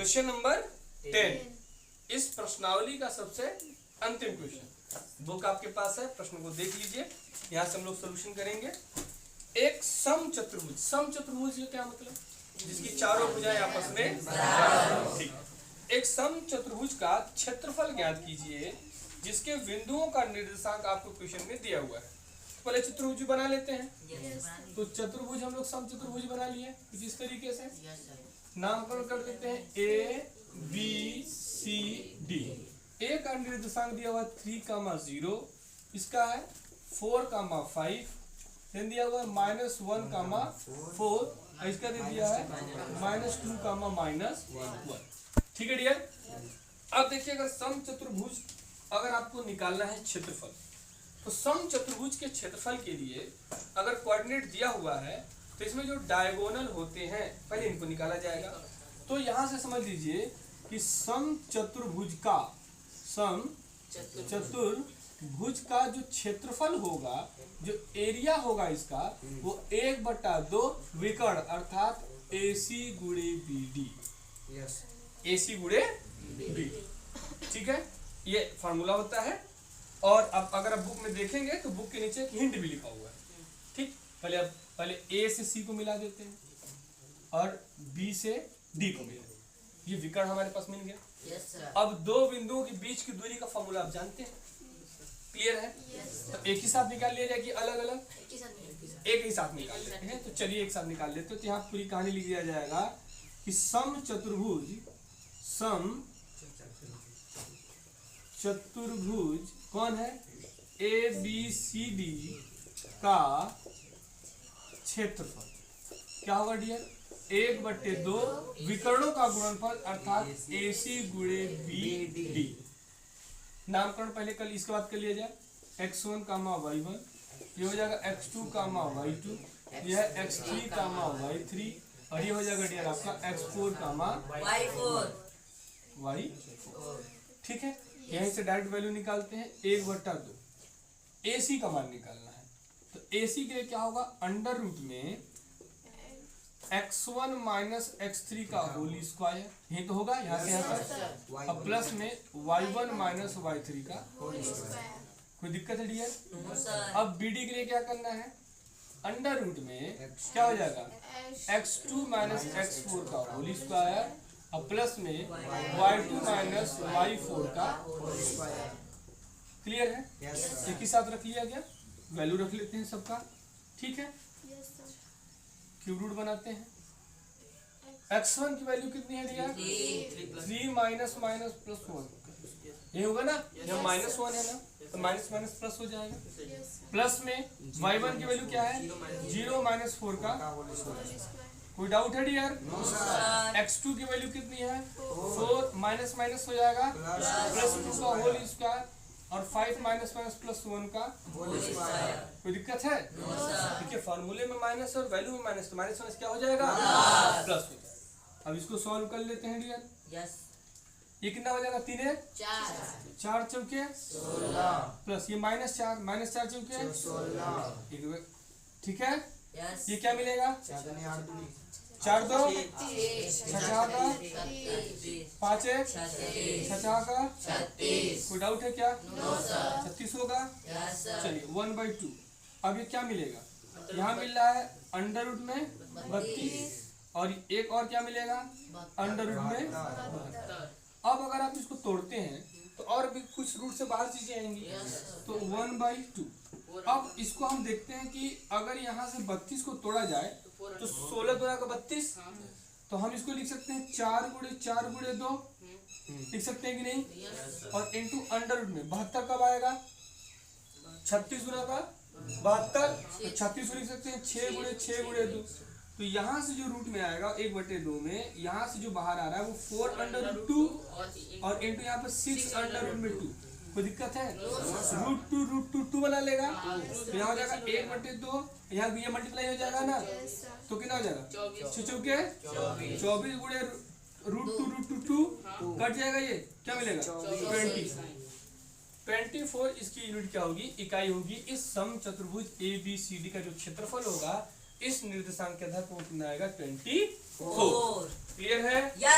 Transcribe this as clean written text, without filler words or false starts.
Question number 10, इस प्रश्नावली का सबसे अंतिम क्वेश्चन। बुक आपके पास है, प्रश्न को देख लीजिए, यहाँ से हम लोग सोल्यूशन करेंगे। एक समचतुर्भुज, समचतुर्भुज ये क्या मतलब, जिसकी चारों भुजाएं आपस में बराबर। ठीक, एक समचतुर्भुज का क्षेत्रफल ज्ञात कीजिए जिसके बिंदुओं का निर्देशांक आपको क्वेश्चन में दिया हुआ है। पहले चतुर्भुज बना लेते हैं। तो चतुर्भुज हम लोग समचतुर्भुज बना लिए कुछ इस तरीके से, नामकरण कर देते हैं A B C D। ए का निर्देशांक दिया हुआ 3, 0, इसका है 4, 5, देन दिया हुआ है -1, 4, इसका दे दिया है -2, -1। ठीक है डियर। अब देखिए, अगर समचतुर्भुज अगर आपको निकालना है क्षेत्रफल, तो समचतुर्भुज के क्षेत्रफल के लिए अगर कोऑर्डिनेट दिया हुआ है तो इसमें जो डायगोनल होते हैं पहले इनको निकाला जाएगा। तो यहां से समझ लीजिए कि समचतुर्भुज का जो क्षेत्रफल होगा, जो एरिया होगा इसका, वो 1/2 विकर्ण अर्थात AC गुणे BD, AC गुणे BD। ठीक है, ये फॉर्मूला होता है। और अब अगर आप बुक में देखेंगे तो बुक के नीचे एक हिंट भी लिखा हुआ है। ठीक, पहले A से C को मिला देते हैं और B से D को मिला, ये विकर्ण हमारे पास मिल गया। Yes, sir. अब दो बिंदुओं के बीच की दूरी का फॉर्मूला आप जानते हैं, क्लियर है? Yes, तो एक ही साथ निकाल लिया जाए कि अलग अलग? एक ही साथ निकाल एक ही लेते साथ। हैं। तो चलिए एक साथ निकाल लेते हैं। तो यहाँ पूरी कहानी लिख दिया जाएगा कि समचतुर्भुज कौन है? ABCD का क्षेत्रफल क्या होगा डियर? 1/2 विकर्णों का गुणनफल अर्थात AC गुणे BD। नामकरण पहले कल, इसके बाद कर लिया जाए। x1, y1, ये हो जाएगा x2, y2, यह है x3, y3, और ये हो जाएगा डियर आपका x4, y4। ठीक है, यहीं से डायरेक्ट वैल्यू निकालते हैं। 1/2 AC का मान निकालना है। तो AC के लिए क्या होगा? अंडर रूट में x1 - x3 का होल स्क्वायर, यही तो होगा, यहाँ से यहाँ तक, अब प्लस में y1 - y3 का होल स्क्वायर। कोई दिक्कत है डियर? अब BD के लिए क्या करना है? अंडर रूट में क्या हो जाएगा? x2 - x4 का होल स्क्वायर, अब प्लस में y2 - y4 का होल स्क्वायर। क्लियर है? एक ही साथ रख लिया गया। वैल्यू रख लेते हैं सबका। ठीक है, क्यूब रूट बनाते हैं। x1 की वैल्यू कितनी है डियर? 3 -1, ये होगा ना, जब -1 है ना तो माइनस प्लस हो जाएगा। प्लस में y1 की वैल्यू क्या है? 0 - 4 का होल स्क्वायर। कोई डाउट है डियर? x2 की वैल्यू कितनी है? 4 माइनस हो जाएगा +2 का होल स्क्वायर, और 5 -1 का होल स्क्वायर। कोई दिक्कत है? देखिए, फॉर्मूले में माइनस और वैल्यू में माइनस, तो माइनस क्या हो जाएगा? प्लस हो जाएगा। अब इसको सॉल्व कर लेते हैं डियर। Yes. ये कितना हो जाएगा? 3 4 चौके 16, प्लस ये -4 चौके 16। ठीक है, Yes. ये क्या मिलेगा? 4 2 6 का 5 1 6 का 36। कोई डाउट है क्या? 36 होगा। Yes, sir. चलिए 1/2। अब ये क्या मिलेगा? यहाँ मिल रहा है अंडर रूट में 32, और एक और क्या मिलेगा? अंडर रूट में 72। अब अगर आप इसको तोड़ते हैं तो और भी कुछ रूट से बाहर चीजें आएंगी। तो 1/2। अब इसको हम देखते हैं कि अगर यहाँ से 32 को तोड़ा जाए तो 16 गुणा का 32, तो हम इसको लिख सकते हैं 4 × 4 × 2, लिख सकते हैं कि नहीं? और इनटू अंडर रूट में 72 कब आएगा? 36 गुणा का 72, 36 को लिख सकते हैं 6 × 6 × 2। तो यहाँ से जो रूट में आएगा 1/2 में, यहाँ से जो बाहर आ रहा है वो 4/2 और इनटू यहाँ पे 6/2। कोई दिक्कत है? √2 बना लेगा। तो यहाँ हो जाएगा 1/2, यहाँ ये मल्टीप्लाई हो जाएगा ना, तो कितना हो जाएगा? 6 चौके 24 गुणे √2 कट जाएगा। ये क्या मिलेगा? 24। इसकी यूनिट क्या होगी? इकाई होगी। इस समचतुर्भुज ABCD का जो क्षेत्रफल होगा इस निर्देशांक के आधार पर कितना आएगा? 24। क्लियर है?